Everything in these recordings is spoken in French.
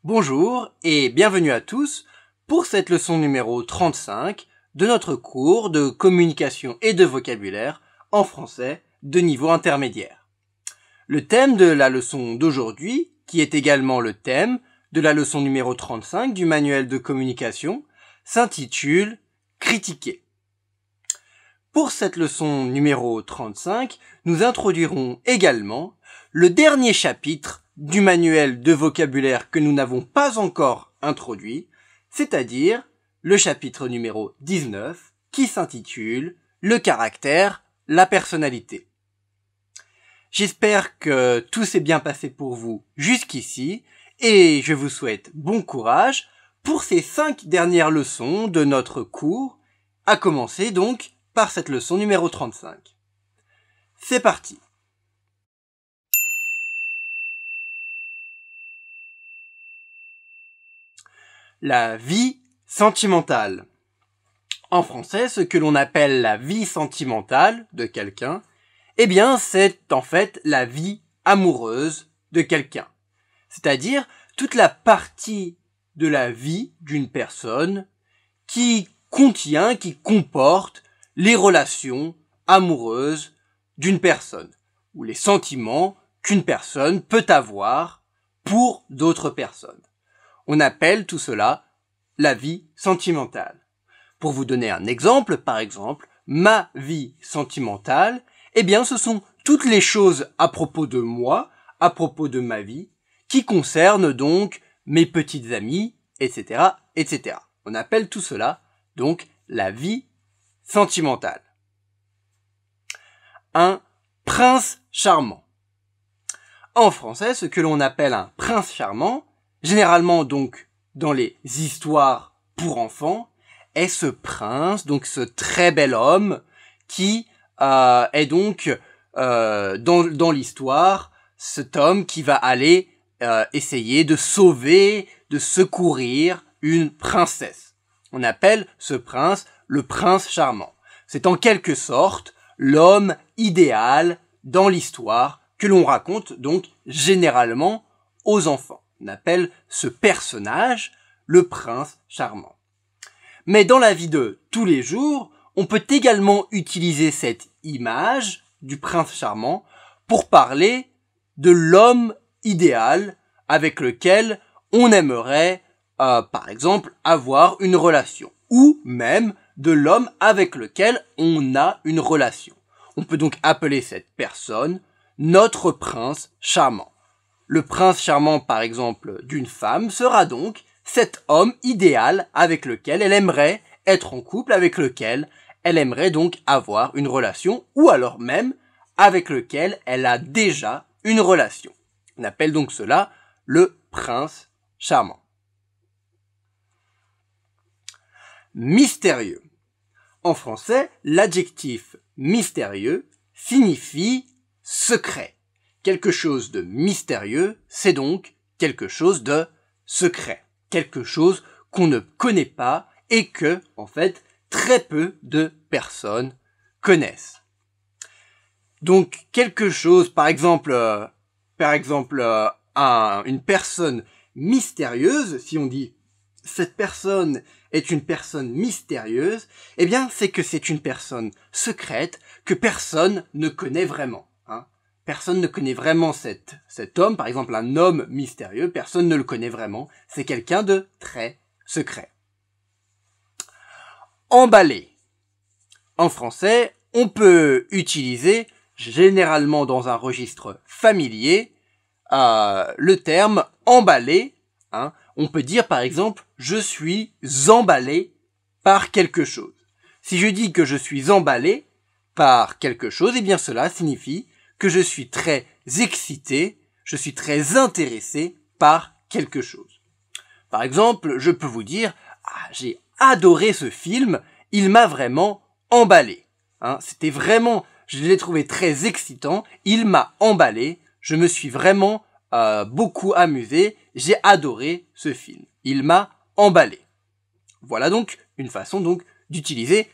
Bonjour et bienvenue à tous pour cette leçon numéro 35 de notre cours de communication et de vocabulaire en français de niveau intermédiaire. Le thème de la leçon d'aujourd'hui, qui est également le thème de la leçon numéro 35 du manuel de communication, s'intitule « Critiquer ». Pour cette leçon numéro 35, nous introduirons également le dernier chapitre du manuel de vocabulaire que nous n'avons pas encore introduit, c'est-à-dire le chapitre numéro 19 qui s'intitule « Le caractère, la personnalité ». J'espère que tout s'est bien passé pour vous jusqu'ici et je vous souhaite bon courage pour ces 5 dernières leçons de notre cours, à commencer donc par cette leçon numéro 35. C'est parti. La vie sentimentale. En français, ce que l'on appelle la vie sentimentale de quelqu'un, eh bien, c'est en fait la vie amoureuse de quelqu'un. C'est-à-dire toute la partie de la vie d'une personne qui contient, qui comporte les relations amoureuses d'une personne, ou les sentiments qu'une personne peut avoir pour d'autres personnes. On appelle tout cela la vie sentimentale. Pour vous donner un exemple, par exemple, ma vie sentimentale, eh bien ce sont toutes les choses à propos de moi, à propos de ma vie, qui concernent donc mes petites amies, etc., etc. On appelle tout cela donc la vie sentimentale. Un prince charmant. En français, ce que l'on appelle un prince charmant, généralement donc dans les histoires pour enfants, est ce prince, donc ce très bel homme qui est donc dans l'histoire cet homme qui va aller essayer de sauver, de secourir une princesse. On appelle ce prince le prince charmant. C'est en quelque sorte l'homme idéal dans l'histoire que l'on raconte donc généralement aux enfants. On appelle ce personnage le prince charmant. Mais dans la vie de tous les jours, on peut également utiliser cette image du prince charmant pour parler de l'homme idéal avec lequel on aimerait, par exemple, avoir une relation, ou même de l'homme avec lequel on a une relation. On peut donc appeler cette personne notre prince charmant. Le prince charmant, par exemple, d'une femme sera donc cet homme idéal avec lequel elle aimerait être en couple, avec lequel elle aimerait donc avoir une relation, ou alors même avec lequel elle a déjà une relation. On appelle donc cela le prince charmant. Mystérieux. En français, l'adjectif mystérieux signifie secret. Quelque chose de mystérieux, c'est donc quelque chose de secret. Quelque chose qu'on ne connaît pas et que, en fait, très peu de personnes connaissent. Donc, quelque chose, par exemple, une personne mystérieuse, si on dit cette personne est une personne mystérieuse, eh bien, c'est que c'est une personne secrète que personne ne connaît vraiment. Personne ne connaît vraiment cet homme, par exemple un homme mystérieux, personne ne le connaît vraiment, c'est quelqu'un de très secret. Emballé. En français, on peut utiliser, généralement dans un registre familier, le terme emballé. On peut dire par exemple, je suis emballé par quelque chose. Si je dis que je suis emballé par quelque chose, eh bien cela signifie que je suis très excité, je suis très intéressé par quelque chose. Par exemple, je peux vous dire, j'ai adoré ce film, il m'a vraiment emballé. C'était vraiment, je l'ai trouvé très excitant, il m'a emballé, je me suis vraiment beaucoup amusé, j'ai adoré ce film. Il m'a emballé. Voilà donc une façon donc d'utiliser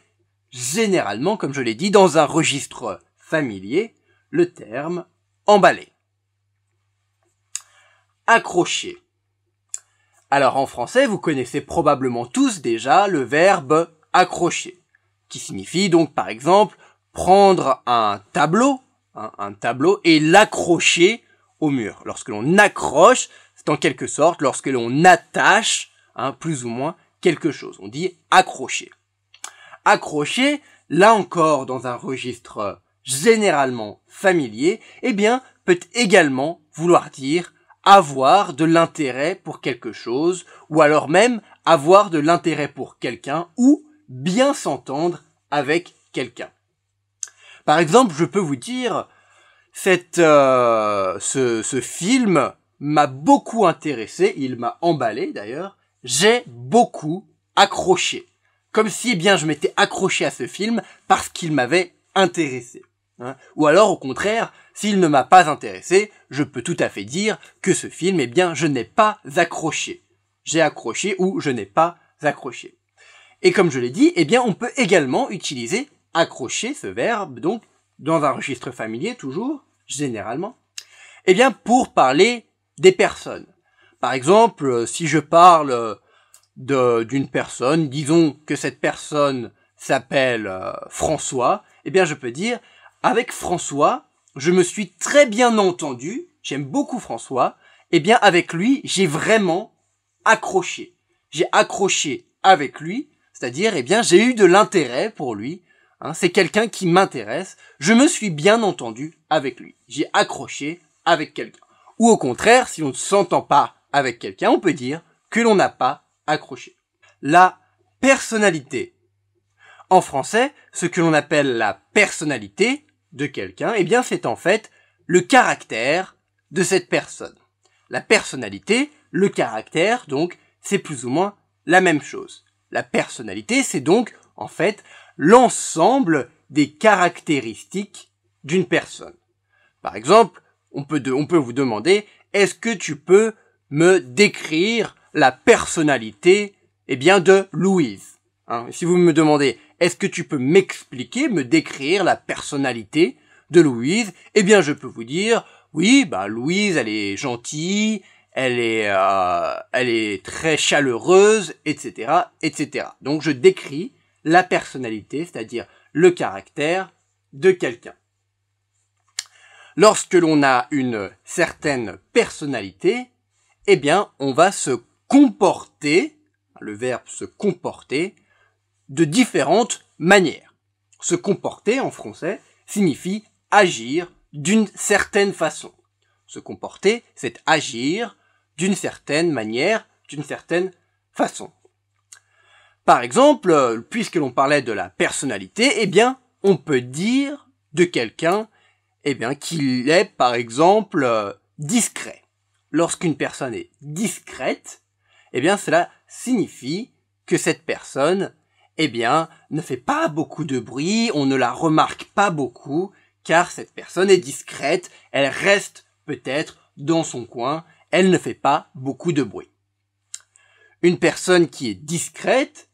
généralement, comme je l'ai dit, dans un registre familier, le terme emballé. Accroché. Alors en français, vous connaissez probablement tous déjà le verbe accrocher, qui signifie donc par exemple prendre un tableau et l'accrocher au mur. Lorsque l'on accroche, c'est en quelque sorte lorsque l'on attache plus ou moins quelque chose. On dit accrocher. Accrocher, là encore dans un registre généralement familier, eh bien peut également vouloir dire avoir de l'intérêt pour quelque chose, ou alors même avoir de l'intérêt pour quelqu'un, ou bien s'entendre avec quelqu'un. Par exemple, je peux vous dire, ce film m'a beaucoup intéressé, il m'a emballé d'ailleurs, j'ai beaucoup accroché. Comme si, eh bien, je m'étais accroché à ce film parce qu'il m'avait intéressé. Ou alors, au contraire, s'il ne m'a pas intéressé, je peux tout à fait dire que ce film, eh bien, je n'ai pas accroché. J'ai accroché ou je n'ai pas accroché. Et comme je l'ai dit, eh bien, on peut également utiliser accrocher, ce verbe, donc, dans un registre familier, toujours, généralement, eh bien, pour parler des personnes. Par exemple, si je parle d'une personne, disons que cette personne s'appelle François, eh bien, je peux dire, avec François, je me suis très bien entendu, j'aime beaucoup François, eh bien, avec lui, j'ai vraiment accroché. J'ai accroché avec lui, c'est-à-dire, eh bien, j'ai eu de l'intérêt pour lui, c'est quelqu'un qui m'intéresse, je me suis bien entendu avec lui. J'ai accroché avec quelqu'un. Ou au contraire, si on ne s'entend pas avec quelqu'un, on peut dire que l'on n'a pas accroché. La personnalité. En français, ce que l'on appelle la personnalité de quelqu'un, eh bien, c'est en fait le caractère de cette personne. La personnalité, le caractère, donc, c'est plus ou moins la même chose. La personnalité, c'est donc, en fait, l'ensemble des caractéristiques d'une personne. Par exemple, on peut vous demander, est-ce que tu peux me décrire la personnalité, eh bien, de Louise? Si vous me demandez, est-ce que tu peux m'expliquer, me décrire la personnalité de Louise? Eh bien, je peux vous dire, oui, Louise, elle est gentille, elle est très chaleureuse, etc., etc. Donc, je décris la personnalité, c'est-à-dire le caractère de quelqu'un. Lorsque l'on a une certaine personnalité, eh bien, on va se comporter, le verbe se comporter, de différentes manières. Se comporter, en français, signifie agir d'une certaine façon. Se comporter, c'est agir d'une certaine manière, d'une certaine façon. Par exemple, puisque l'on parlait de la personnalité, eh bien, on peut dire de quelqu'un, eh bien, qu'il est, par exemple, discret. Lorsqu'une personne est discrète, eh bien, cela signifie que cette personne, eh bien, ne fait pas beaucoup de bruit, on ne la remarque pas beaucoup, car cette personne est discrète, elle reste peut-être dans son coin, elle ne fait pas beaucoup de bruit. Une personne qui est discrète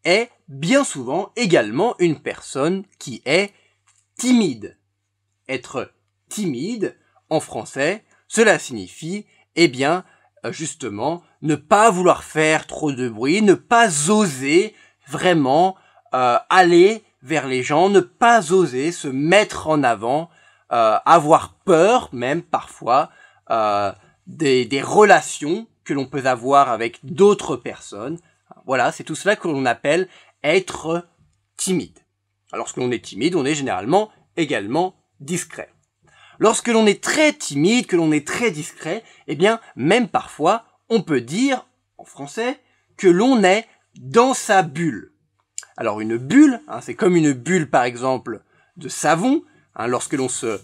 est bien souvent également une personne qui est timide. Être timide, en français, cela signifie, eh bien, justement, ne pas vouloir faire trop de bruit, ne pas oser vraiment aller vers les gens, ne pas oser se mettre en avant, avoir peur même parfois des relations que l'on peut avoir avec d'autres personnes. Voilà, c'est tout cela que l'on appelle être timide. Lorsque l'on est timide, on est généralement également discret. Lorsque l'on est très timide, que l'on est très discret, eh bien, même parfois, on peut dire, en français, que l'on est dans sa bulle. Alors, une bulle, c'est comme une bulle, par exemple, de savon. Lorsque l'on se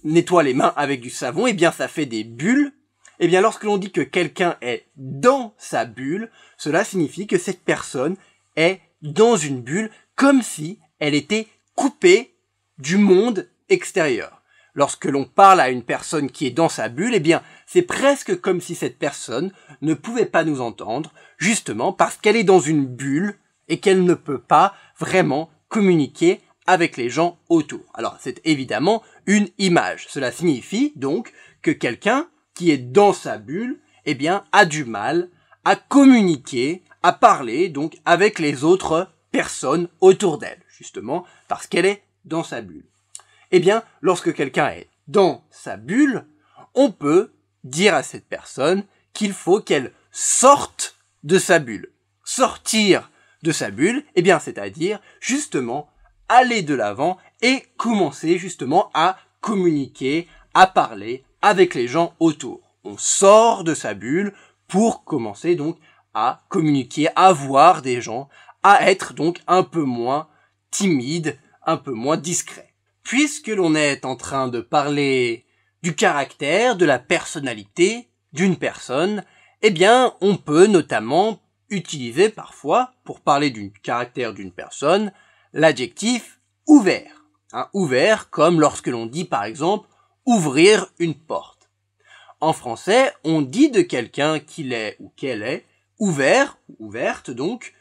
nettoie les mains avec du savon, eh bien, ça fait des bulles. Eh bien, lorsque l'on dit que quelqu'un est dans sa bulle, cela signifie que cette personne est dans une bulle, comme si elle était coupée du monde extérieur. Lorsque l'on parle à une personne qui est dans sa bulle, eh bien, c'est presque comme si cette personne ne pouvait pas nous entendre, justement parce qu'elle est dans une bulle et qu'elle ne peut pas vraiment communiquer avec les gens autour. Alors, c'est évidemment une image. Cela signifie donc que quelqu'un qui est dans sa bulle, eh bien, a du mal à communiquer, à parler donc avec les autres personnes autour d'elle, justement parce qu'elle est dans sa bulle. Eh bien, lorsque quelqu'un est dans sa bulle, on peut dire à cette personne qu'il faut qu'elle sorte de sa bulle. Sortir de sa bulle, eh bien, c'est-à-dire justement aller de l'avant et commencer justement à communiquer, à parler avec les gens autour. On sort de sa bulle pour commencer donc à communiquer, à voir des gens, à être donc un peu moins timide, un peu moins discret. Puisque l'on est en train de parler du caractère, de la personnalité d'une personne, eh bien, on peut notamment utiliser parfois, pour parler du caractère d'une personne, l'adjectif ouvert. Ouvert comme lorsque l'on dit par exemple ouvrir une porte. En français, on dit de quelqu'un qu'il est ou qu'elle est ouvert, ou ouverte donc,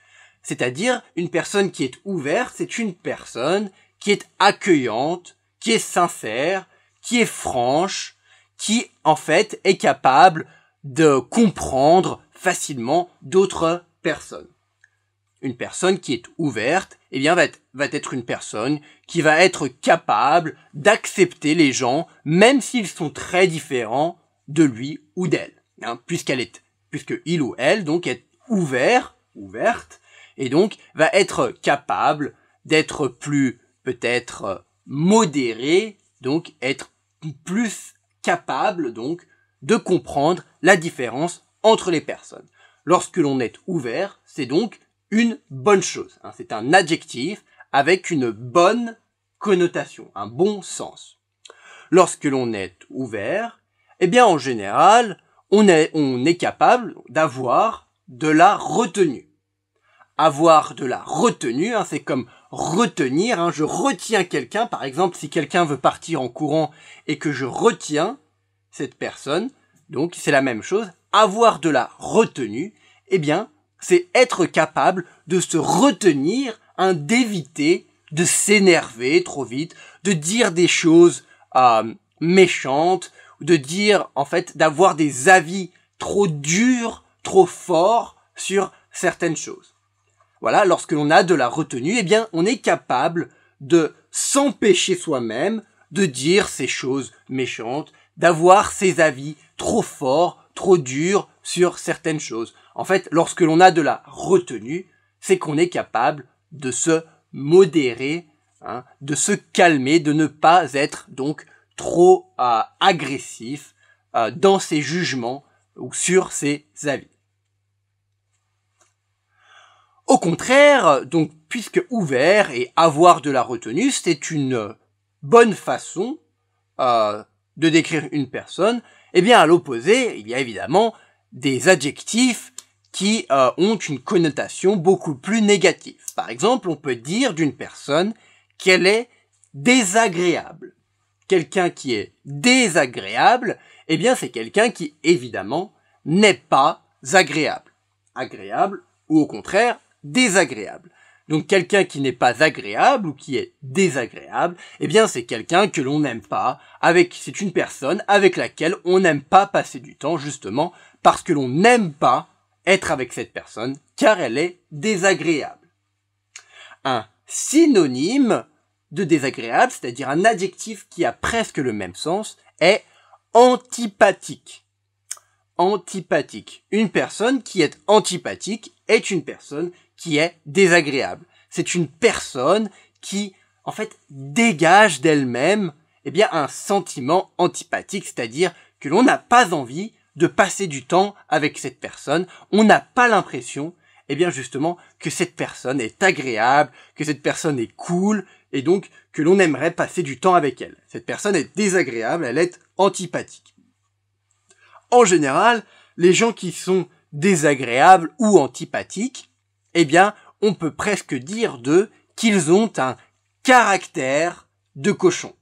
c'est-à-dire une personne qui est ouverte, c'est une personne qui est accueillante, qui est sincère, qui est franche, qui en fait est capable de comprendre facilement d'autres personnes. Une personne qui est ouverte, eh bien, va être une personne qui va être capable d'accepter les gens, même s'ils sont très différents de lui ou d'elle, puisque il ou elle, donc, est ouvert, ouverte, et donc, va être capable d'être plus, peut-être, modéré, donc, être plus capable, donc, de comprendre la différence entre les personnes. Lorsque l'on est ouvert, c'est donc une bonne chose. C'est un adjectif avec une bonne connotation, un bon sens. Lorsque l'on est ouvert, eh bien en général, on est capable d'avoir de la retenue. Avoir de la retenue, c'est comme retenir. Je retiens quelqu'un, par exemple, si quelqu'un veut partir en courant et que je retiens cette personne, donc c'est la même chose. Avoir de la retenue, eh bien, c'est être capable de se retenir, d'éviter de s'énerver trop vite, de dire des choses méchantes, de dire, en fait, d'avoir des avis trop durs, trop forts sur certaines choses. Voilà, lorsque l'on a de la retenue, eh bien, on est capable de s'empêcher soi-même de dire ces choses méchantes, d'avoir ces avis trop forts, trop durs sur certaines choses. En fait, lorsque l'on a de la retenue, c'est qu'on est capable de se modérer, de se calmer, de ne pas être donc trop agressif dans ses jugements ou sur ses avis. Au contraire, donc, puisque ouvert et avoir de la retenue, c'est une bonne façon de décrire une personne, eh bien, à l'opposé, il y a évidemment des adjectifs qui ont une connotation beaucoup plus négative. Par exemple, on peut dire d'une personne qu'elle est désagréable. Quelqu'un qui est désagréable, eh bien, c'est quelqu'un qui, évidemment, n'est pas agréable. Agréable, ou au contraire, désagréable. Donc, quelqu'un qui n'est pas agréable ou qui est désagréable, eh bien, c'est quelqu'un que l'on n'aime pas, c'est une personne avec laquelle on n'aime pas passer du temps, justement, parce que l'on n'aime pas être avec cette personne, car elle est désagréable. Un synonyme de désagréable, c'est-à-dire un adjectif qui a presque le même sens, est antipathique. Antipathique. Une personne qui est antipathique est une personne qui est désagréable. C'est une personne qui, en fait, dégage d'elle-même, eh bien, un sentiment antipathique, c'est-à-dire que l'on n'a pas envie de passer du temps avec cette personne. On n'a pas l'impression, eh bien, justement, que cette personne est agréable, que cette personne est cool, et donc que l'on aimerait passer du temps avec elle. Cette personne est désagréable, elle est antipathique. En général, les gens qui sont désagréables ou antipathiques, eh bien, on peut presque dire d'eux qu'ils ont un caractère de cochon.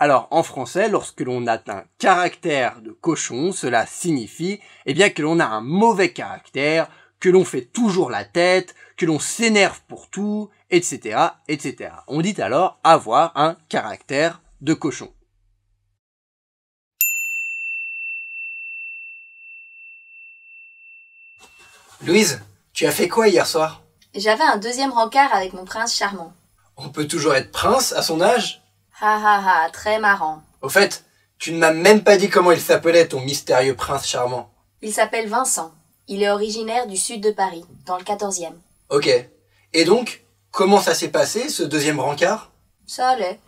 Alors, en français, lorsque l'on a un caractère de cochon, cela signifie, eh bien, que l'on a un mauvais caractère, que l'on fait toujours la tête, que l'on s'énerve pour tout, etc., etc. On dit alors avoir un caractère de cochon. Louise, tu as fait quoi hier soir? J'avais un deuxième rencard avec mon prince charmant. On peut toujours être prince à son âge? Ha ha ha, très marrant. Au fait, tu ne m'as même pas dit comment il s'appelait ton mystérieux prince charmant. Il s'appelle Vincent. Il est originaire du sud de Paris, dans le 14e. Ok. Et donc, comment ça s'est passé, ce deuxième rencard? Ça allait.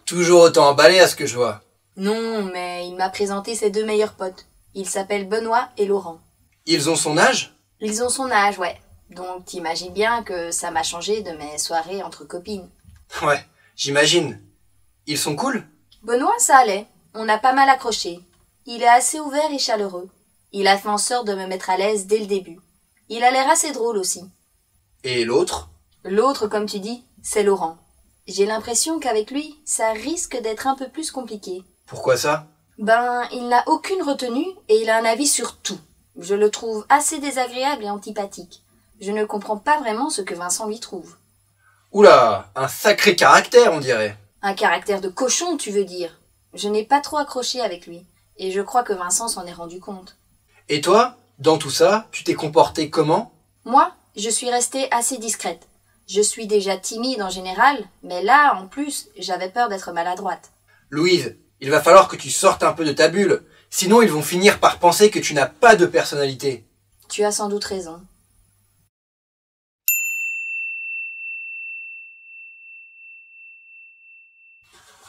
Toujours autant emballé à ce que je vois. Non, mais il m'a présenté ses deux meilleurs potes. Ils s'appellent Benoît et Laurent. Ils ont son âge? Ils ont son âge, ouais. Donc t'imagines bien que ça m'a changé de mes soirées entre copines. Ouais, j'imagine. Ils sont cool? Benoît, ça allait. On a pas mal accroché. Il est assez ouvert et chaleureux. Il a fait en sorte de me mettre à l'aise dès le début. Il a l'air assez drôle aussi. Et l'autre? L'autre, comme tu dis, c'est Laurent. J'ai l'impression qu'avec lui, ça risque d'être un peu plus compliqué. Pourquoi ça? Ben, il n'a aucune retenue et il a un avis sur tout. Je le trouve assez désagréable et antipathique. Je ne comprends pas vraiment ce que Vincent lui trouve. Oula, un sacré caractère, on dirait. Un caractère de cochon, tu veux dire? Je n'ai pas trop accroché avec lui, et je crois que Vincent s'en est rendu compte. Et toi, dans tout ça, tu t'es comporté comment? Moi, je suis restée assez discrète. Je suis déjà timide en général, mais là, en plus, j'avais peur d'être maladroite. Louise, il va falloir que tu sortes un peu de ta bulle. Sinon, ils vont finir par penser que tu n'as pas de personnalité. Tu as sans doute raison.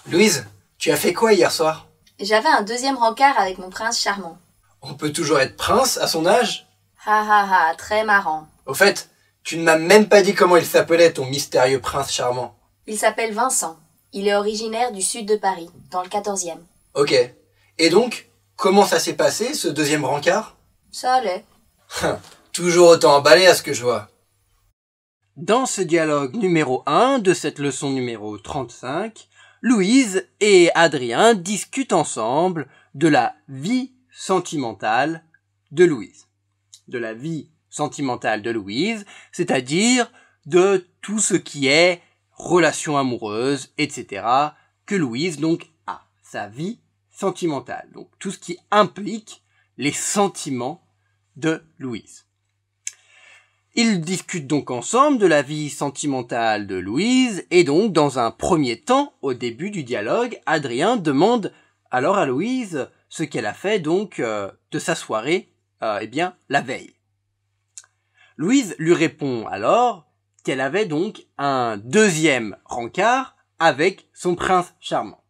Louise, tu as fait quoi hier soir? J'avais un deuxième rencard avec mon prince charmant. On peut toujours être prince à son âge? Ha ha ha, très marrant. Au fait, tu ne m'as même pas dit comment il s'appelait ton mystérieux prince charmant. Il s'appelle Vincent. Il est originaire du sud de Paris, dans le 14e. Ok. Et donc, comment ça s'est passé, ce deuxième rencard? Ça allait. Toujours autant emballé à ce que je vois. Dans ce dialogue numéro 1 de cette leçon numéro 35, Louise et Adrien discutent ensemble de la vie sentimentale de Louise. De la vie sentimentale de Louise, c'est-à-dire de tout ce qui est relation amoureuse, etc., que Louise donc a, sa vie sentimentale. Donc tout ce qui implique les sentiments de Louise. Ils discutent donc ensemble de la vie sentimentale de Louise, et donc dans un premier temps, au début du dialogue, Adrien demande alors à Louise ce qu'elle a fait donc de sa soirée, la veille. Louise lui répond alors qu'elle avait donc un deuxième rencard avec son prince charmant.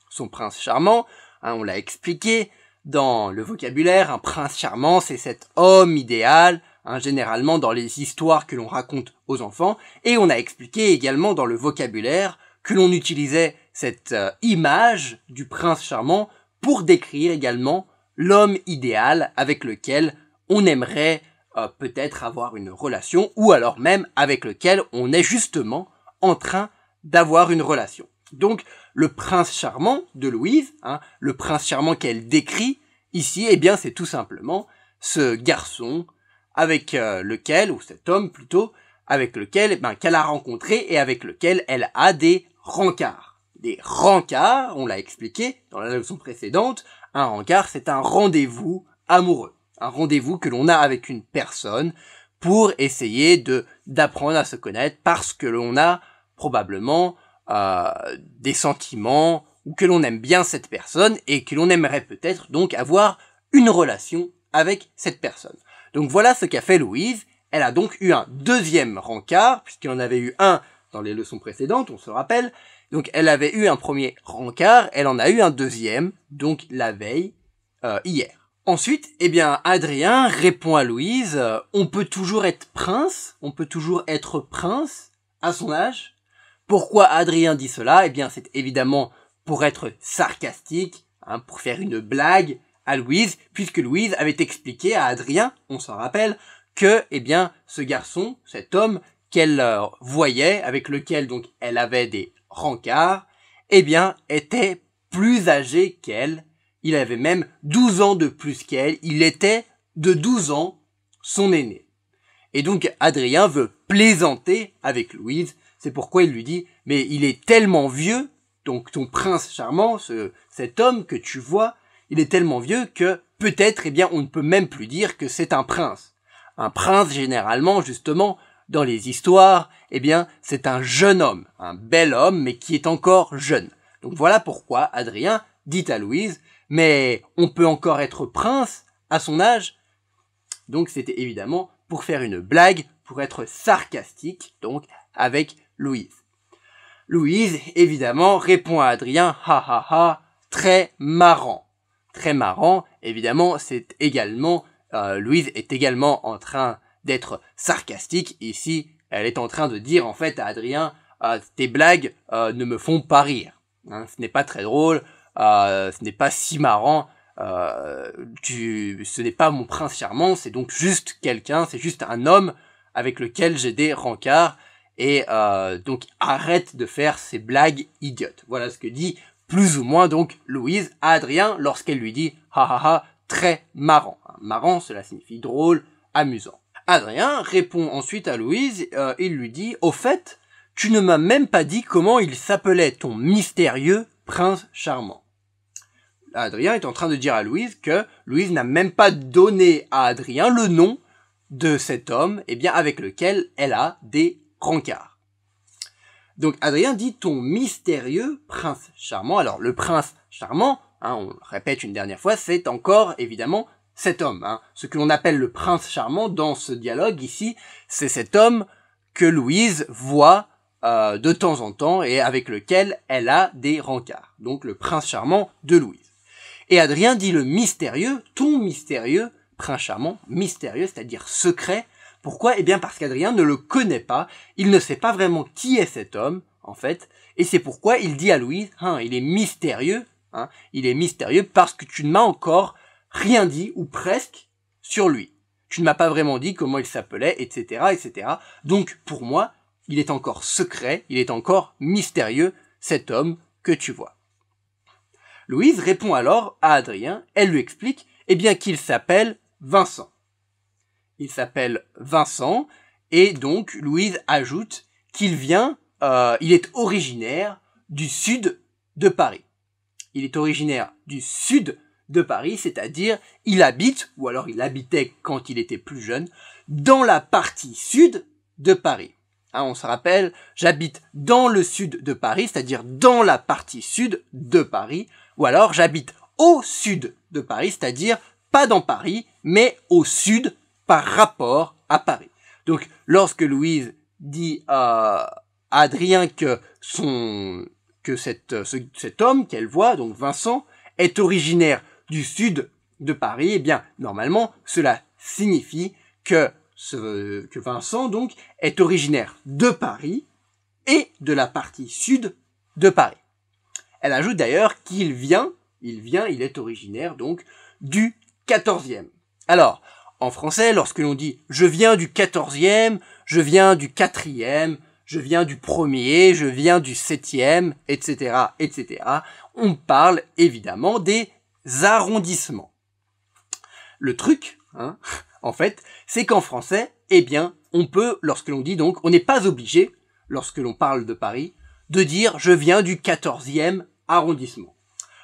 Son prince charmant, on l'a expliqué dans le vocabulaire, un prince charmant, c'est cet homme idéal, généralement dans les histoires que l'on raconte aux enfants, et on a expliqué également dans le vocabulaire que l'on utilisait cette image du prince charmant pour décrire également l'homme idéal avec lequel on aimerait peut-être avoir une relation, ou alors même avec lequel on est justement en train d'avoir une relation. Donc le prince charmant de Louise, le prince charmant qu'elle décrit ici, eh bien c'est tout simplement ce garçon avec lequel, ou cet homme plutôt, avec lequel, qu'elle a rencontré et avec lequel elle a des rencarts. Des rencarts, on l'a expliqué dans la leçon précédente, un rencard c'est un rendez-vous amoureux. Un rendez-vous que l'on a avec une personne pour essayer d'apprendre à se connaître parce que l'on a probablement des sentiments ou que l'on aime bien cette personne et que l'on aimerait peut-être donc avoir une relation avec cette personne. Donc voilà ce qu'a fait Louise. Elle a donc eu un deuxième rencard, puisqu'il en avait eu un dans les leçons précédentes, on se rappelle. Donc elle avait eu un premier rencard, elle en a eu un deuxième, donc la veille, hier. Ensuite, Adrien répond à Louise, on peut toujours être prince à son âge. Pourquoi Adrien dit cela? C'est évidemment pour être sarcastique, pour faire une blague à Louise, puisque Louise avait expliqué à Adrien, on s'en rappelle, que, ce garçon, cet homme qu'elle voyait, avec lequel donc elle avait des rencarts, était plus âgé qu'elle. Il avait même 12 ans de plus qu'elle, il était de 12 ans son aîné. Et donc Adrien veut plaisanter avec Louise, c'est pourquoi il lui dit « Mais il est tellement vieux, donc ton prince charmant, cet homme que tu vois, il est tellement vieux que peut-être on ne peut même plus dire que c'est un prince. Un prince, généralement, justement, dans les histoires, eh bien, c'est un jeune homme, un bel homme, mais qui est encore jeune. Donc voilà pourquoi Adrien dit à Louise, mais on peut encore être prince à son âge. Donc c'était évidemment pour faire une blague, pour être sarcastique, donc, avec Louise. Louise, évidemment, répond à Adrien, ha ha ha, très marrant. Très marrant, évidemment, c'est également, Louise est également en train d'être sarcastique. Ici, elle est en train de dire, en fait, à Adrien, tes blagues ne me font pas rire. Hein, ce n'est pas très drôle, ce n'est pas si marrant, ce n'est pas mon prince charmant, c'est donc juste quelqu'un, c'est juste un homme avec lequel j'ai des rencarts, et donc arrête de faire ces blagues idiotes. Voilà ce que dit plus ou moins donc Louise à Adrien lorsqu'elle lui dit ha ha ha, très marrant. Marrant, cela signifie drôle, amusant. Adrien répond ensuite à Louise, il lui dit au fait, tu ne m'as même pas dit comment il s'appelait ton mystérieux prince charmant. Adrien est en train de dire à Louise que Louise n'a même pas donné à Adrien le nom de cet homme, eh bien, avec lequel elle a des rencarts. Donc Adrien dit ton mystérieux prince charmant. Alors le prince charmant, hein, on le répète une dernière fois, c'est encore évidemment cet homme. Hein. Ce que l'on appelle le prince charmant dans ce dialogue ici, c'est cet homme que Louise voit de temps en temps et avec lequel elle a des rencarts. Donc le prince charmant de Louise. Et Adrien dit le mystérieux, ton mystérieux prince charmant, mystérieux, c'est-à-dire secret. Pourquoi ? Eh bien parce qu'Adrien ne le connaît pas, il ne sait pas vraiment qui est cet homme, en fait, et c'est pourquoi il dit à Louise, il est mystérieux, il est mystérieux parce que tu ne m'as encore rien dit, ou presque, sur lui. Tu ne m'as pas vraiment dit comment il s'appelait, etc., etc. Donc, pour moi, il est encore secret, il est encore mystérieux, cet homme que tu vois. Louise répond alors à Adrien, elle lui explique, eh bien qu'il s'appelle Vincent. Il s'appelle Vincent, et donc Louise ajoute qu'il vient, il est originaire du sud de Paris. Il est originaire du sud de Paris, c'est-à-dire il habite, ou alors il habitait quand il était plus jeune, dans la partie sud de Paris. Hein, on se rappelle, j'habite dans le sud de Paris, c'est-à-dire dans la partie sud de Paris, ou alors j'habite au sud de Paris, c'est-à-dire pas dans Paris, mais au sud par rapport à Paris. Donc, lorsque Louise dit à Adrien que cet homme qu'elle voit, donc Vincent, est originaire du sud de Paris, eh bien, normalement, cela signifie que Vincent, donc, est originaire de Paris et de la partie sud de Paris. Elle ajoute d'ailleurs qu'il il est originaire, donc, du 14e. Alors, en français, lorsque l'on dit « je viens du 14e »,« je viens du 4e »,« je viens du 1er »,« je viens du 7e », etc., etc., on parle évidemment des arrondissements. Le truc, en fait, c'est qu'en français, eh bien, on peut, lorsque l'on dit donc, on n'est pas obligé, lorsque l'on parle de Paris, de dire « je viens du 14e arrondissement ».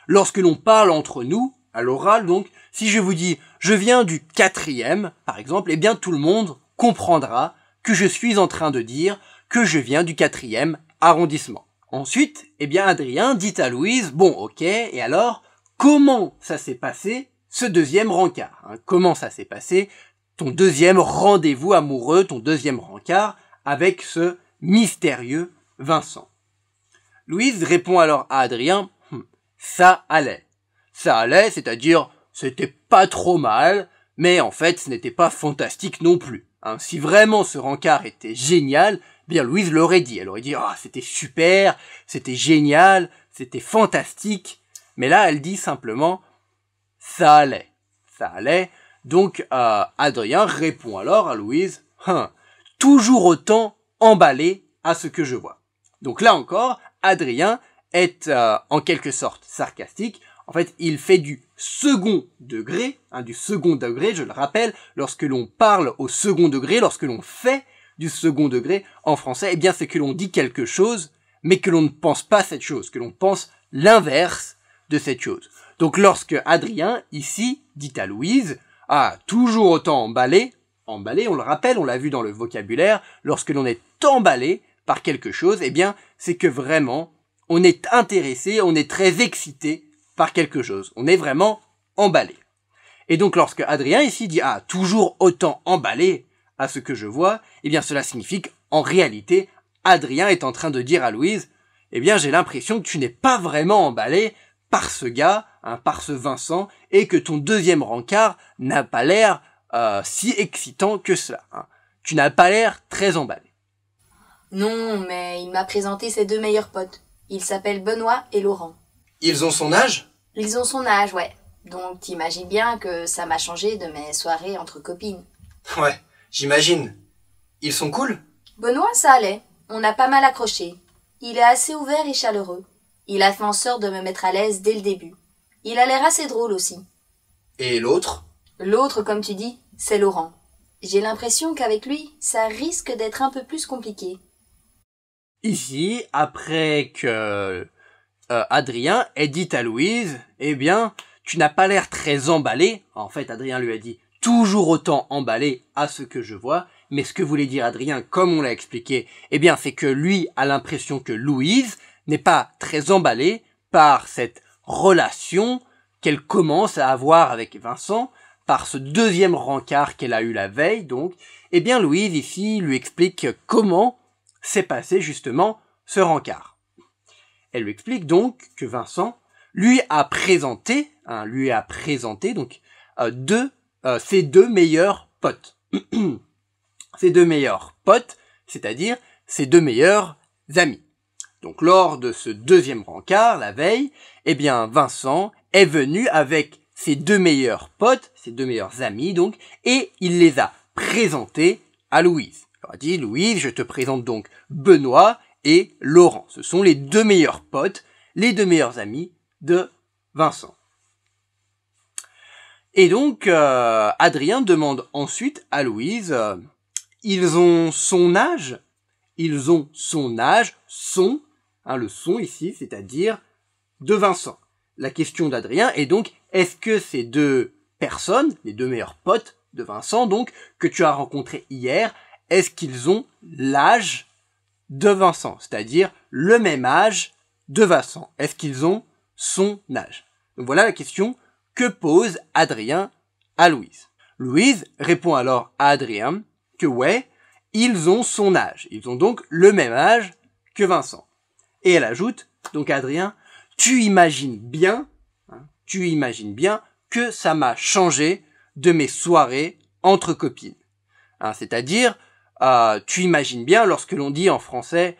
Lorsque l'on parle entre nous, à l'oral donc, si je vous dis « je viens du 4e », par exemple, eh bien tout le monde comprendra que je suis en train de dire que je viens du 4e arrondissement. Ensuite, eh bien Adrien dit à Louise « bon, ok, et alors, comment ça s'est passé ce deuxième rencard, comment ça s'est passé ton deuxième rendez-vous amoureux, ton deuxième rencard avec ce mystérieux Vincent ?» Louise répond alors à Adrien « ça allait ». Ça allait, c'est-à-dire, c'était pas trop mal, mais en fait, ce n'était pas fantastique non plus. Si vraiment ce rencard était génial, bien Louise l'aurait dit. Elle aurait dit, c'était super, c'était génial, c'était fantastique. Mais là, elle dit simplement, ça allait. Ça allait. Donc, Adrien répond alors à Louise, toujours autant emballé à ce que je vois. Donc là encore, Adrien est en quelque sorte sarcastique. En fait, il fait du second degré, je le rappelle, lorsque l'on parle au second degré, lorsque l'on fait du second degré en français, eh bien c'est que l'on dit quelque chose, mais que l'on ne pense pas cette chose, que l'on pense l'inverse de cette chose. Donc lorsque Adrien, ici, dit à Louise, toujours autant emballé, emballé, on le rappelle, on l'a vu dans le vocabulaire, lorsque l'on est emballé par quelque chose, eh bien, c'est que vraiment, on est intéressé, on est très excité par quelque chose. On est vraiment emballé. Et donc, lorsque Adrien ici dit « Ah, toujours autant emballé à ce que je vois », eh bien, cela signifie qu'en réalité, Adrien est en train de dire à Louise « Eh bien, j'ai l'impression que tu n'es pas vraiment emballé par ce gars, par ce Vincent, et que ton deuxième rencard n'a pas l'air si excitant que cela. Tu n'as pas l'air très emballé. » Non, mais il m'a présenté ses deux meilleurs potes. Ils s'appellent Benoît et Laurent. Ils ont son âge ? Ils ont son âge, ouais. Donc t'imagines bien que ça m'a changé de mes soirées entre copines. Ouais, j'imagine. Ils sont cool ? Benoît, ça allait. On a pas mal accroché. Il est assez ouvert et chaleureux. Il a fait en sorte de me mettre à l'aise dès le début. Il a l'air assez drôle aussi. Et l'autre ? L'autre, comme tu dis, c'est Laurent. J'ai l'impression qu'avec lui, ça risque d'être un peu plus compliqué. Ici, après que Adrien ait dit à Louise, eh bien, tu n'as pas l'air très emballé. En fait, Adrien lui a dit toujours autant emballé à ce que je vois. Mais ce que voulait dire Adrien, comme on l'a expliqué, eh bien, c'est que lui a l'impression que Louise n'est pas très emballée par cette relation qu'elle commence à avoir avec Vincent, par ce deuxième rencard qu'elle a eu la veille, donc. Eh bien, Louise, ici, lui explique comment s'est passé justement ce rencard. Elle lui explique donc que Vincent lui a présenté donc ses deux meilleurs potes. Ses deux meilleurs potes, c'est-à-dire ses deux meilleurs amis. Donc lors de ce deuxième rencard, la veille, eh bien Vincent est venu avec ses deux meilleurs potes, ses deux meilleurs amis donc, et il les a présentés à Louise. Il leur a dit, Louise, je te présente donc Benoît et Laurent. Ce sont les deux meilleurs potes, les deux meilleurs amis de Vincent. Et donc, Adrien demande ensuite à Louise, ils ont son âge, le son ici, c'est-à-dire de Vincent. La question d'Adrien est donc, est-ce que ces deux personnes, les deux meilleurs potes de Vincent, donc, que tu as rencontrés hier, est-ce qu'ils ont l'âge de Vincent, c'est-à-dire le même âge de Vincent? Est-ce qu'ils ont son âge? Donc voilà la question que pose Adrien à Louise. Louise répond alors à Adrien que ouais, ils ont son âge. Ils ont donc le même âge que Vincent. Et elle ajoute, donc Adrien, tu imagines bien que ça m'a changé de mes soirées entre copines. C'est-à-dire, tu imagines bien, lorsque l'on dit en français,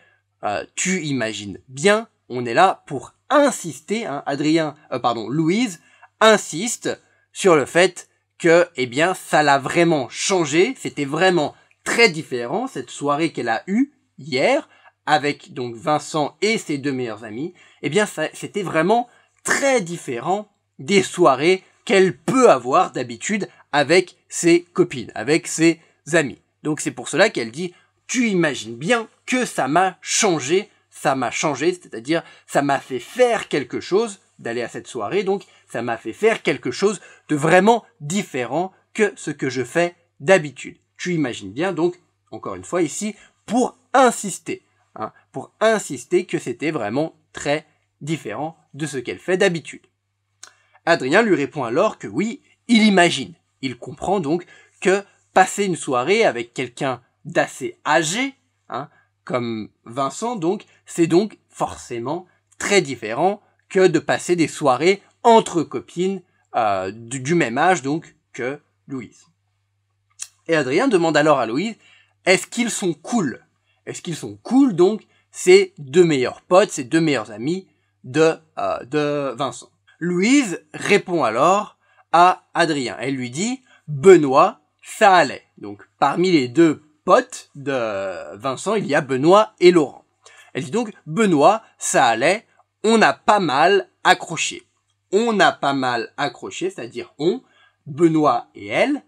tu imagines bien, on est là pour insister, Louise insiste sur le fait que, eh bien, ça l'a vraiment changé, c'était vraiment très différent, cette soirée qu'elle a eue hier, avec donc Vincent et ses deux meilleurs amis, eh bien, c'était vraiment très différent des soirées qu'elle peut avoir d'habitude avec ses copines, avec ses amis. Donc c'est pour cela qu'elle dit, tu imagines bien que ça m'a changé, c'est-à-dire ça m'a fait faire quelque chose d'aller à cette soirée, donc ça m'a fait faire quelque chose de vraiment différent que ce que je fais d'habitude. Tu imagines bien, donc, encore une fois ici, pour insister que c'était vraiment très différent de ce qu'elle fait d'habitude. Adrien lui répond alors que oui, il imagine. Il comprend donc que passer une soirée avec quelqu'un d'assez âgé, comme Vincent, donc, c'est donc forcément très différent que de passer des soirées entre copines du même âge donc que Louise. Et Adrien demande alors à Louise, est-ce qu'ils sont cool? Est-ce qu'ils sont cool donc ces deux meilleurs potes, ces deux meilleurs amis de Vincent? Louise répond alors à Adrien. Elle lui dit, Benoît, ça allait. Donc parmi les deux potes de Vincent, il y a Benoît et Laurent. Elle dit donc, Benoît, ça allait, on a pas mal accroché. On a pas mal accroché, c'est-à-dire Benoît et elle,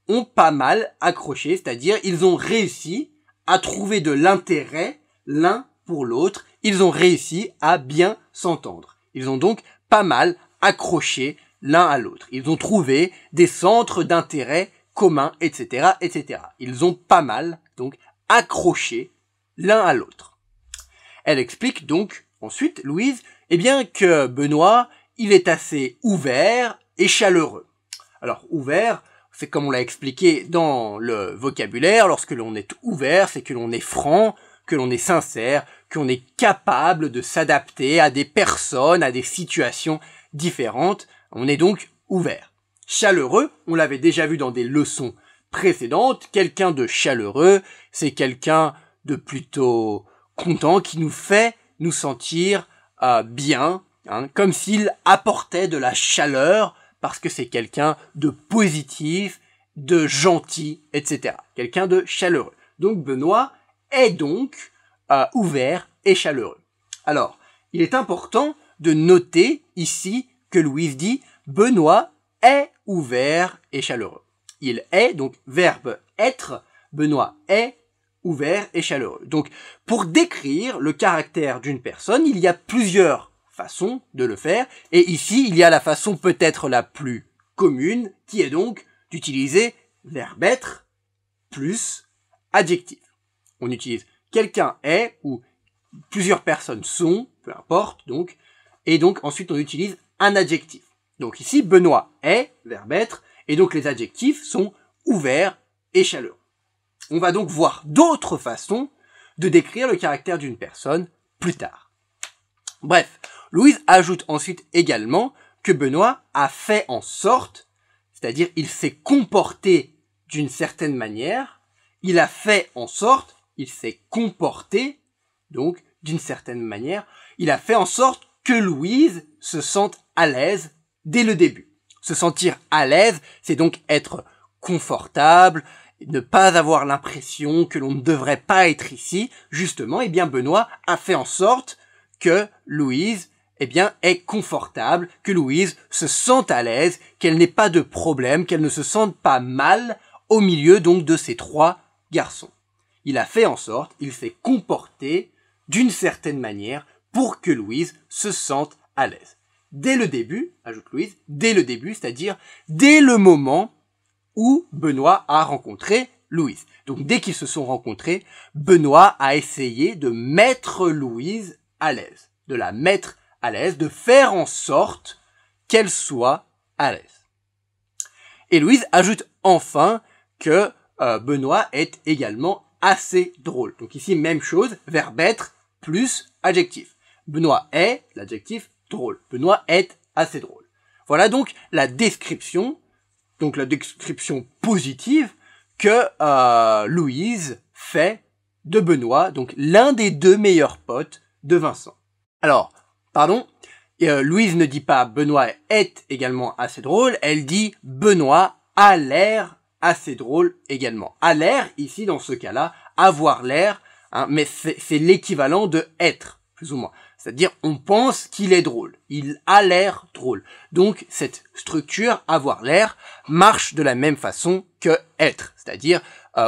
ont pas mal accroché, c'est-à-dire ils ont réussi à trouver de l'intérêt l'un pour l'autre, ils ont réussi à bien s'entendre. Ils ont donc pas mal accroché l'un à l'autre. Ils ont trouvé des centres d'intérêt commun, etc., etc. Ils ont pas mal, donc, accroché l'un à l'autre. Elle explique donc, ensuite, Louise, eh bien, que Benoît, il est assez ouvert et chaleureux. Alors, ouvert, c'est comme on l'a expliqué dans le vocabulaire, lorsque l'on est ouvert, c'est que l'on est franc, que l'on est sincère, qu'on est capable de s'adapter à des personnes, à des situations différentes. On est donc ouvert. Chaleureux, on l'avait déjà vu dans des leçons précédentes, quelqu'un de chaleureux, c'est quelqu'un de plutôt content qui nous fait nous sentir bien, hein, comme s'il apportait de la chaleur, parce que c'est quelqu'un de positif, de gentil, etc. Quelqu'un de chaleureux. Donc Benoît est donc ouvert et chaleureux. Alors, il est important de noter ici que Louise dit « Benoît est ouvert et chaleureux ». Il est, donc verbe être, Benoît est ouvert et chaleureux. Donc, pour décrire le caractère d'une personne, il y a plusieurs façons de le faire, et ici, il y a la façon peut-être la plus commune, qui est donc d'utiliser verbe être plus adjectif. On utilise quelqu'un est ou plusieurs personnes sont, peu importe donc, et donc ensuite on utilise un adjectif. Donc ici Benoît est, verbe être, et donc les adjectifs sont ouvert et chaleureux. On va donc voir d'autres façons de décrire le caractère d'une personne plus tard. Bref, Louise ajoute ensuite également que Benoît a fait en sorte, c'est-à-dire il s'est comporté d'une certaine manière, il a fait en sorte, il s'est comporté, donc, d'une certaine manière, il a fait en sorte que Louise se sente à l'aise dès le début. Se sentir à l'aise, c'est donc être confortable, ne pas avoir l'impression que l'on ne devrait pas être ici. Justement, eh bien, Benoît a fait en sorte que Louise, eh bien, est confortable, que Louise se sente à l'aise, qu'elle n'ait pas de problème, qu'elle ne se sente pas mal au milieu, donc, de ces trois garçons. Il a fait en sorte, il s'est comporté d'une certaine manière pour que Louise se sente à l'aise. Dès le début, ajoute Louise, dès le début, c'est-à-dire dès le moment où Benoît a rencontré Louise. Donc dès qu'ils se sont rencontrés, Benoît a essayé de mettre Louise à l'aise, de la mettre à l'aise, de faire en sorte qu'elle soit à l'aise. Et Louise ajoute enfin que Benoît est également assez drôle. Donc ici, même chose, verbe être plus adjectif. Benoît est, l'adjectif, drôle. Benoît est assez drôle. Voilà donc la description positive que Louise fait de Benoît, donc l'un des deux meilleurs potes de Vincent. Alors, Louise ne dit pas Benoît est également assez drôle, elle dit Benoît a l'air assez drôle également. A l'air, ici, dans ce cas-là, avoir l'air, hein, mais c'est l'équivalent de être, plus ou moins. C'est-à-dire, on pense qu'il est drôle. Il a l'air drôle. Donc, cette structure, avoir l'air, marche de la même façon que être. C'est-à-dire,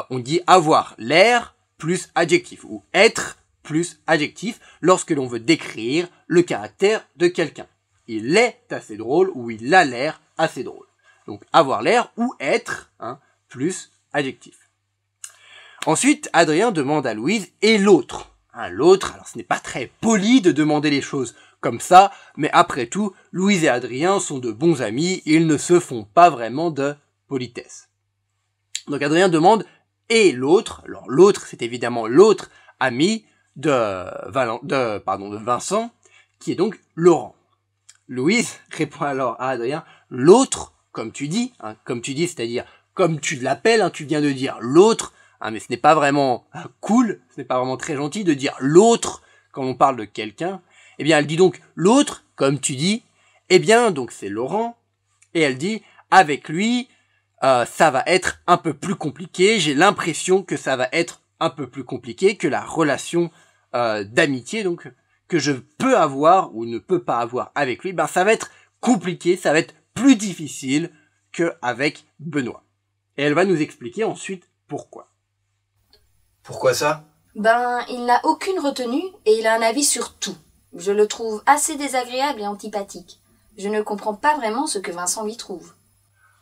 on dit avoir l'air plus adjectif, ou être plus adjectif, lorsque l'on veut décrire le caractère de quelqu'un. Il est assez drôle, ou il a l'air assez drôle. Donc, avoir l'air ou être, hein, plus adjectif. Ensuite, Adrien demande à Louise, et l'autre? L'autre, alors ce n'est pas très poli de demander les choses comme ça, mais après tout, Louise et Adrien sont de bons amis, ils ne se font pas vraiment de politesse. Donc Adrien demande, et l'autre? Alors l'autre, c'est évidemment l'autre ami de Vincent, qui est donc Laurent. Louise répond alors à Adrien, l'autre, comme tu dis, c'est-à-dire comme tu l'appelles, hein, tu viens de dire l'autre, hein, mais ce n'est pas vraiment cool, ce n'est pas vraiment très gentil de dire l'autre quand on parle de quelqu'un. Eh bien, elle dit donc l'autre, comme tu dis, eh bien, donc c'est Laurent, et elle dit, avec lui, ça va être un peu plus compliqué, j'ai l'impression que ça va être un peu plus compliqué que la relation d'amitié, donc, que je peux avoir ou ne peux pas avoir avec lui, ben ça va être compliqué, ça va être plus difficile qu'avec Benoît. Et elle va nous expliquer ensuite pourquoi. Pourquoi ça? Il n'a aucune retenue et il a un avis sur tout. Je le trouve assez désagréable et antipathique. Je ne comprends pas vraiment ce que Vincent lui trouve.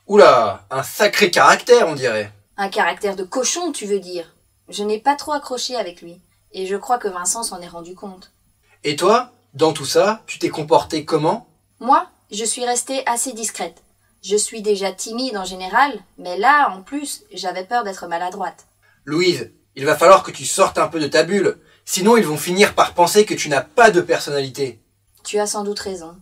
Oula, un sacré caractère, on dirait. Un caractère de cochon, tu veux dire. Je n'ai pas trop accroché avec lui, et je crois que Vincent s'en est rendu compte. Et toi, dans tout ça, tu t'es comporté comment? Moi, je suis restée assez discrète. Je suis déjà timide en général, mais là, en plus, j'avais peur d'être maladroite. Louise, il va falloir que tu sortes un peu de ta bulle. Sinon, ils vont finir par penser que tu n'as pas de personnalité. Tu as sans doute raison.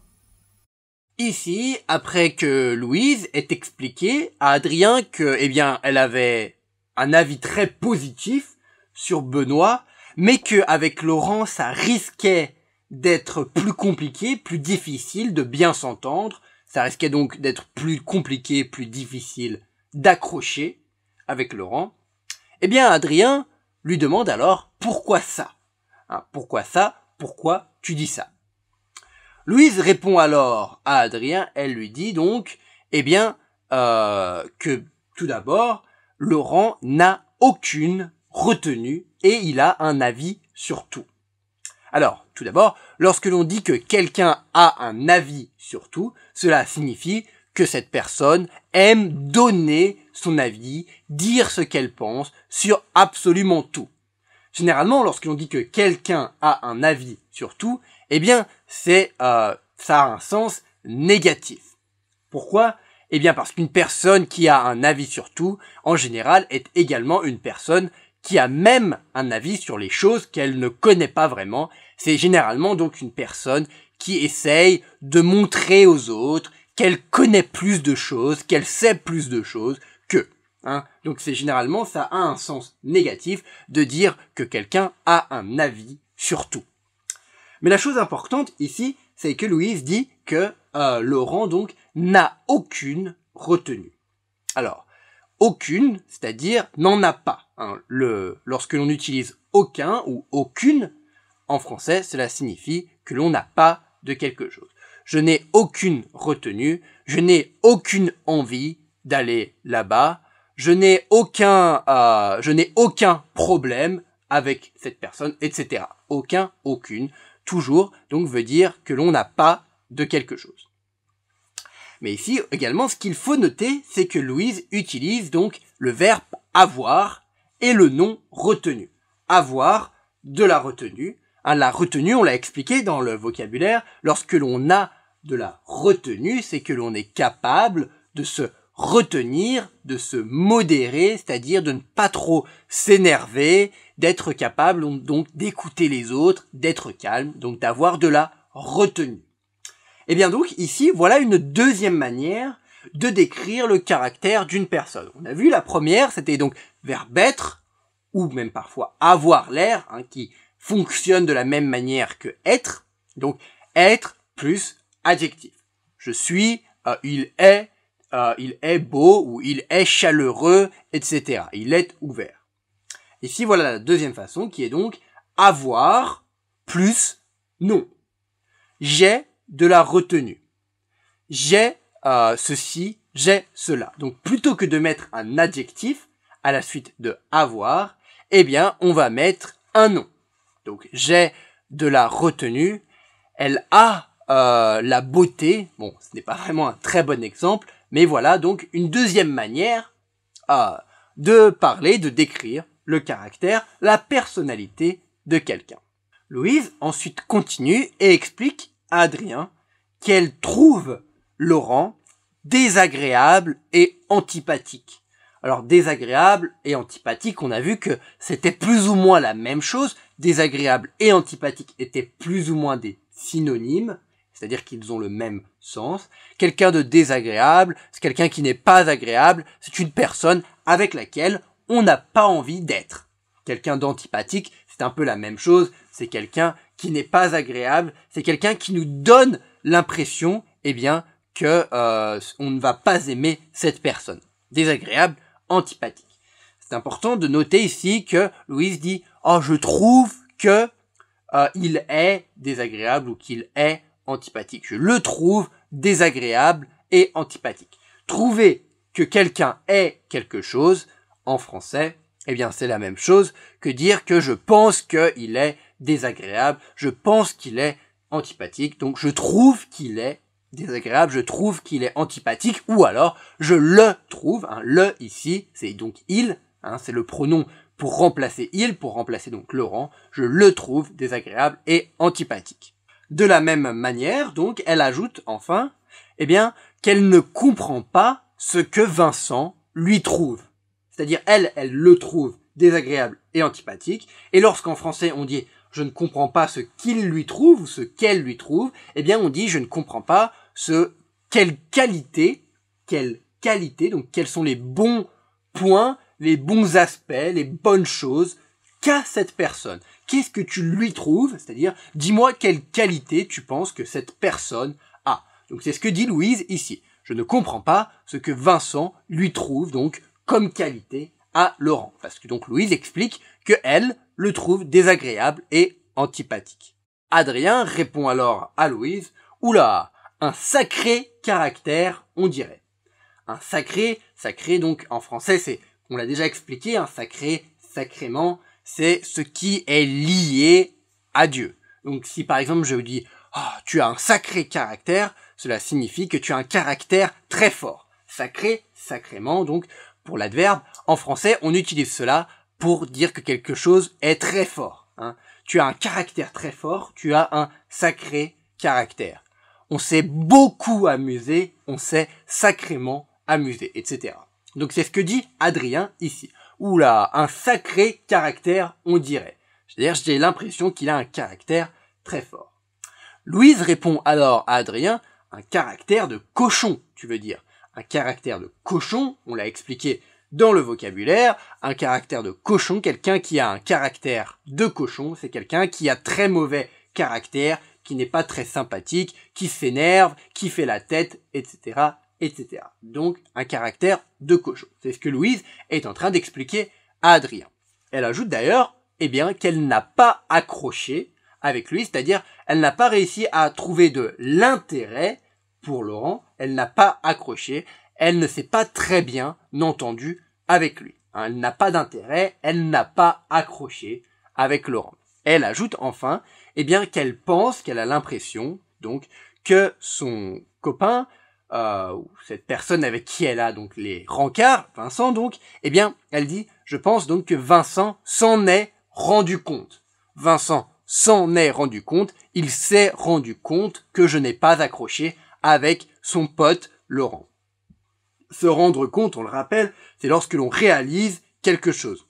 Ici, après que Louise ait expliqué à Adrien que, elle avait un avis très positif sur Benoît, mais qu'avec Laurent, ça risquait d'être plus compliqué, plus difficile de bien s'entendre. Ça risquait donc d'être plus compliqué, plus difficile d'accrocher avec Laurent. Adrien lui demande alors pourquoi ça? Pourquoi ça? Pourquoi tu dis ça? Louise répond alors à Adrien, elle lui dit donc, que tout d'abord, Laurent n'a aucune retenue et il a un avis sur tout. Alors, tout d'abord, lorsque l'on dit que quelqu'un a un avis sur tout, cela signifie que cette personne aime donner son avis, dire ce qu'elle pense sur absolument tout. Généralement, lorsque l'on dit que quelqu'un a un avis sur tout, ça a un sens négatif. Pourquoi? Parce qu'une personne qui a un avis sur tout, en général, est également une personne qui a même un avis sur les choses qu'elle ne connaît pas vraiment. C'est généralement donc une personne qui essaye de montrer aux autres qu'elle connaît plus de choses, qu'elle sait plus de choses qu'eux. Donc c'est généralement, ça a un sens négatif de dire que quelqu'un a un avis sur tout. Mais la chose importante ici, c'est que Louise dit que Laurent donc n'a aucune retenue. Alors, aucune, c'est-à-dire n'en a pas. Lorsque l'on utilise aucun ou aucune, en français, cela signifie que l'on n'a pas de quelque chose. Je n'ai aucune retenue, je n'ai aucune envie d'aller là-bas, je n'ai aucun problème avec cette personne, etc. Aucun, aucune, toujours, donc veut dire que l'on n'a pas de quelque chose. Mais ici, également, ce qu'il faut noter, c'est que Louise utilise donc le verbe avoir et le nom retenu. Avoir de la retenue. La retenue, on l'a expliqué dans le vocabulaire, lorsque l'on a de la retenue, c'est que l'on est capable de se retenir, de se modérer, c'est-à-dire de ne pas trop s'énerver, d'être capable donc d'écouter les autres, d'être calme, donc d'avoir de la retenue. Donc ici, voilà une deuxième manière de décrire le caractère d'une personne. On a vu la première, c'était donc verbe être, ou même parfois avoir l'air, qui fonctionne de la même manière que être, donc être plus adjectif. Je suis, il est beau, ou il est chaleureux, etc. Il est ouvert. Ici, voilà la deuxième façon, qui est donc avoir plus non. J'ai de la retenue. J'ai ceci, j'ai cela. Donc, plutôt que de mettre un adjectif à la suite de avoir, on va mettre un nom. Donc, j'ai de la retenue. Elle a la beauté. Bon, ce n'est pas vraiment un très bon exemple, mais voilà donc une deuxième manière de parler, de décrire le caractère, la personnalité de quelqu'un. Louise ensuite continue et explique à Adrien qu'elle trouve Laurent désagréable et antipathique. Alors désagréable et antipathique, on a vu que c'était plus ou moins la même chose. Désagréable et antipathique étaient plus ou moins des synonymes, c'est-à-dire qu'ils ont le même sens. Quelqu'un de désagréable, c'est quelqu'un qui n'est pas agréable, c'est une personne avec laquelle on n'a pas envie d'être. Quelqu'un d'antipathique, c'est un peu la même chose, c'est quelqu'un qui n'est pas agréable, c'est quelqu'un qui nous donne l'impression, que on ne va pas aimer cette personne. Désagréable, antipathique. C'est important de noter ici que Louise dit « Oh, je trouve que il est désagréable ou qu'il est antipathique. Je le trouve désagréable et antipathique. » Trouver que quelqu'un est quelque chose, en français, c'est la même chose que dire que je pense qu'il est désagréable, je pense qu'il est antipathique, donc je trouve qu'il est désagréable, je trouve qu'il est antipathique, ou alors je le trouve, hein, le ici, c'est donc il, hein, c'est le pronom pour remplacer il, pour remplacer donc Laurent, je le trouve désagréable et antipathique. De la même manière, donc, elle ajoute enfin, eh bien, qu'elle ne comprend pas ce que Vincent lui trouve. C'est-à-dire, elle le trouve désagréable et antipathique, et lorsqu'en français on dit je ne comprends pas ce qu'il lui trouve ou ce qu'elle lui trouve, eh bien on dit je ne comprends pas quelle qualité, donc quels sont les bons points, les bons aspects, les bonnes choses qu'a cette personne. Qu'est-ce que tu lui trouves? C'est-à-dire, dis-moi quelle qualité tu penses que cette personne a. Donc c'est ce que dit Louise ici. Je ne comprends pas ce que Vincent lui trouve donc comme qualité à Laurent. Parce que donc Louise explique que elle le trouve désagréable et antipathique. Adrien répond alors à Louise, oula, un sacré caractère, on dirait. Un sacré donc en français c'est, on l'a déjà expliqué, un sacré, sacrément, c'est ce qui est lié à Dieu. Donc si par exemple je vous dis, tu as un sacré caractère, cela signifie que tu as un caractère très fort. Sacré, sacrément, donc pour l'adverbe, en français on utilise cela pour dire que quelque chose est très fort. Hein. Tu as un caractère très fort, tu as un sacré caractère. On s'est beaucoup amusé, on s'est sacrément amusé, etc. Donc c'est ce que dit Adrien ici. Oula, un sacré caractère, on dirait. C'est-à-dire, j'ai l'impression qu'il a un caractère très fort. Louise répond alors à Adrien, un caractère de cochon, tu veux dire. Un caractère de cochon, on l'a expliqué dans le vocabulaire, un caractère de cochon, quelqu'un qui a un caractère de cochon, c'est quelqu'un qui a très mauvais caractère, qui n'est pas très sympathique, qui s'énerve, qui fait la tête, etc., etc. Donc, un caractère de cochon. C'est ce que Louise est en train d'expliquer à Adrien. Elle ajoute d'ailleurs, eh bien, qu'elle n'a pas accroché avec lui, c'est-à-dire, elle n'a pas réussi à trouver de l'intérêt pour Laurent, elle n'a pas accroché, elle ne s'est pas très bien entendue avec lui. Elle n'a pas d'intérêt, elle n'a pas accroché avec Laurent. Elle ajoute enfin, eh bien, qu'elle pense, qu'elle a l'impression, donc, que son copain, ou cette personne avec qui elle a donc les rencarts, Vincent donc, eh bien, elle dit, je pense donc que Vincent s'en est rendu compte. Vincent s'en est rendu compte, il s'est rendu compte que je n'ai pas accroché avec son pote Laurent. Se rendre compte, on le rappelle, c'est lorsque l'on réalise quelque chose.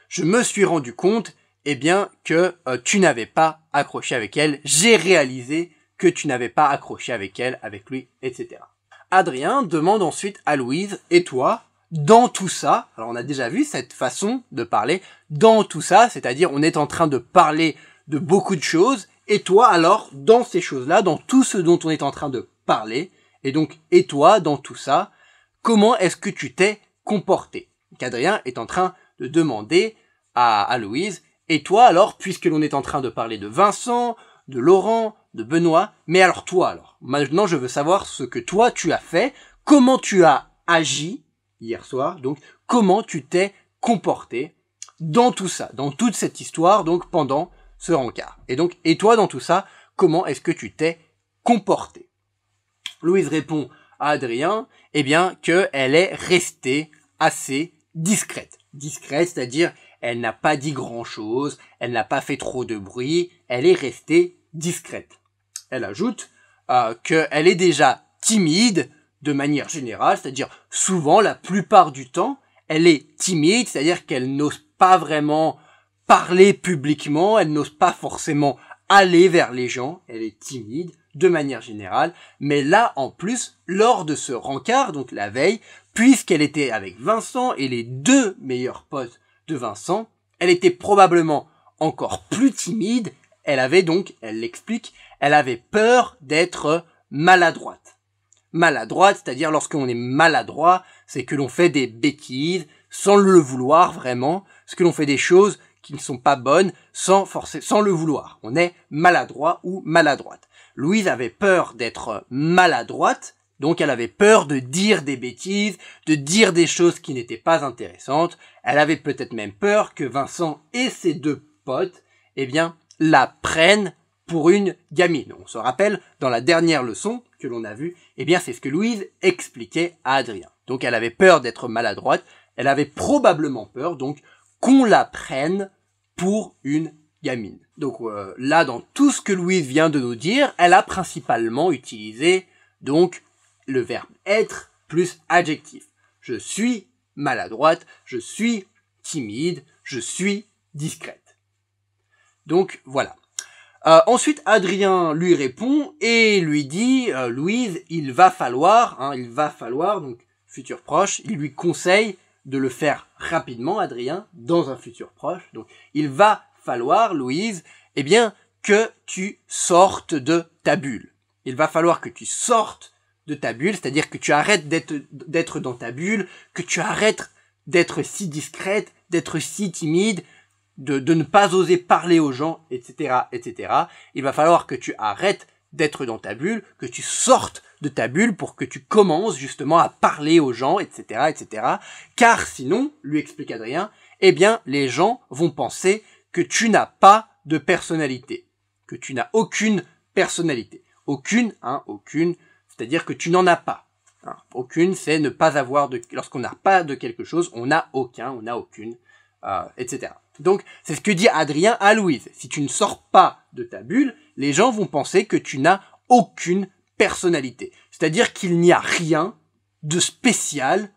Je me suis rendu compte, eh bien, que tu n'avais pas accroché avec elle. J'ai réalisé que tu n'avais pas accroché avec elle, avec lui, etc. Adrien demande ensuite à Louise, et toi, dans tout ça, alors on a déjà vu cette façon de parler, dans tout ça, c'est-à-dire on est en train de parler de beaucoup de choses, et toi alors, dans ces choses-là, dans tout ce dont on est en train de parler, et donc, et toi, dans tout ça, comment est-ce que tu t'es comporté? Adrien est en train de demander à Louise, et toi alors, puisque l'on est en train de parler de Vincent, de Laurent, de Benoît, mais alors toi alors, maintenant je veux savoir ce que toi tu as fait, comment tu as agi hier soir, donc comment tu t'es comporté dans tout ça, dans toute cette histoire, donc pendant ce rencard. Et donc, et toi dans tout ça, comment est-ce que tu t'es comporté? Louise répond à Adrien, eh bien, qu'elle est restée assez discrète. Discrète, c'est-à-dire, elle n'a pas dit grand-chose, elle n'a pas fait trop de bruit, elle est restée discrète. Elle ajoute qu'elle est déjà timide de manière générale, c'est-à-dire souvent, la plupart du temps, elle est timide, c'est-à-dire qu'elle n'ose pas vraiment parler publiquement, elle n'ose pas forcément aller vers les gens, elle est timide de manière générale, mais là, en plus, lors de ce rencard, donc la veille, puisqu'elle était avec Vincent et les deux meilleurs potes de Vincent, elle était probablement encore plus timide, elle avait donc, elle l'explique, elle avait peur d'être maladroite. Maladroite, c'est-à-dire lorsqu'on est maladroit, c'est que l'on fait des bêtises sans le vouloir vraiment, c'est que l'on fait des choses qui ne sont pas bonnes sans le vouloir. On est maladroit ou maladroite. Louise avait peur d'être maladroite, donc elle avait peur de dire des bêtises, de dire des choses qui n'étaient pas intéressantes. Elle avait peut-être même peur que Vincent et ses deux potes, eh bien, la prennent pour une gamine. On se rappelle, dans la dernière leçon que l'on a vue, eh bien c'est ce que Louise expliquait à Adrien. Donc elle avait peur d'être maladroite, elle avait probablement peur donc qu'on la prenne pour une gamine. Donc là, dans tout ce que Louise vient de nous dire, elle a principalement utilisé donc le verbe être plus adjectif. Je suis maladroite, je suis timide, je suis discrète. Donc voilà. Ensuite, Adrien lui répond et lui dit, Louise, il va falloir, donc futur proche, il lui conseille de le faire rapidement, Adrien, dans un futur proche. Donc, il va falloir, Louise, eh bien, que tu sortes de ta bulle. Il va falloir que tu sortes de ta bulle, c'est-à-dire que tu arrêtes d'être dans ta bulle, que tu arrêtes d'être si discrète, d'être si timide, de ne pas oser parler aux gens, etc., etc. Il va falloir que tu arrêtes d'être dans ta bulle, que tu sortes de ta bulle pour que tu commences justement à parler aux gens, etc., etc. Car sinon, lui explique Adrien, eh bien, les gens vont penser que tu n'as pas de personnalité, que tu n'as aucune personnalité. Aucune, c'est-à-dire que tu n'en as pas. Aucune, c'est ne pas avoir de, lorsqu'on n'a pas de quelque chose, on n'a aucune, etc. Donc, c'est ce que dit Adrien à Louise. Si tu ne sors pas de ta bulle, les gens vont penser que tu n'as aucune personnalité. C'est-à-dire qu'il n'y a rien de spécial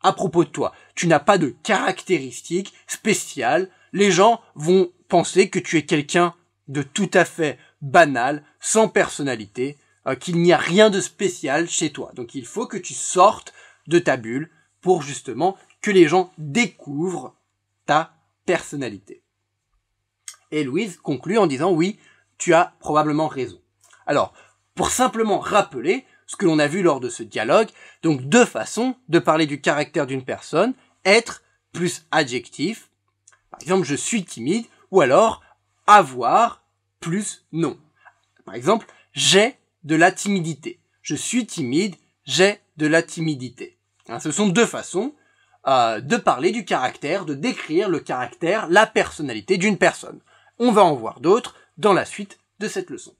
à propos de toi. Tu n'as pas de caractéristiques spéciales. Les gens vont penser que tu es quelqu'un de tout à fait banal, sans personnalité, qu'il n'y a rien de spécial chez toi. Donc il faut que tu sortes de ta bulle pour justement que les gens découvrent ta personnalité. Et Louise conclut en disant oui, tu as probablement raison. Alors, pour simplement rappeler ce que l'on a vu lors de ce dialogue, donc deux façons de parler du caractère d'une personne, être plus adjectif, par exemple je suis timide, ou alors avoir plus non. Par exemple, j'ai de la timidité. Je suis timide, j'ai de la timidité. Ce sont deux façons de parler du caractère, de décrire le caractère, la personnalité d'une personne. On va en voir d'autres dans la suite de cette leçon.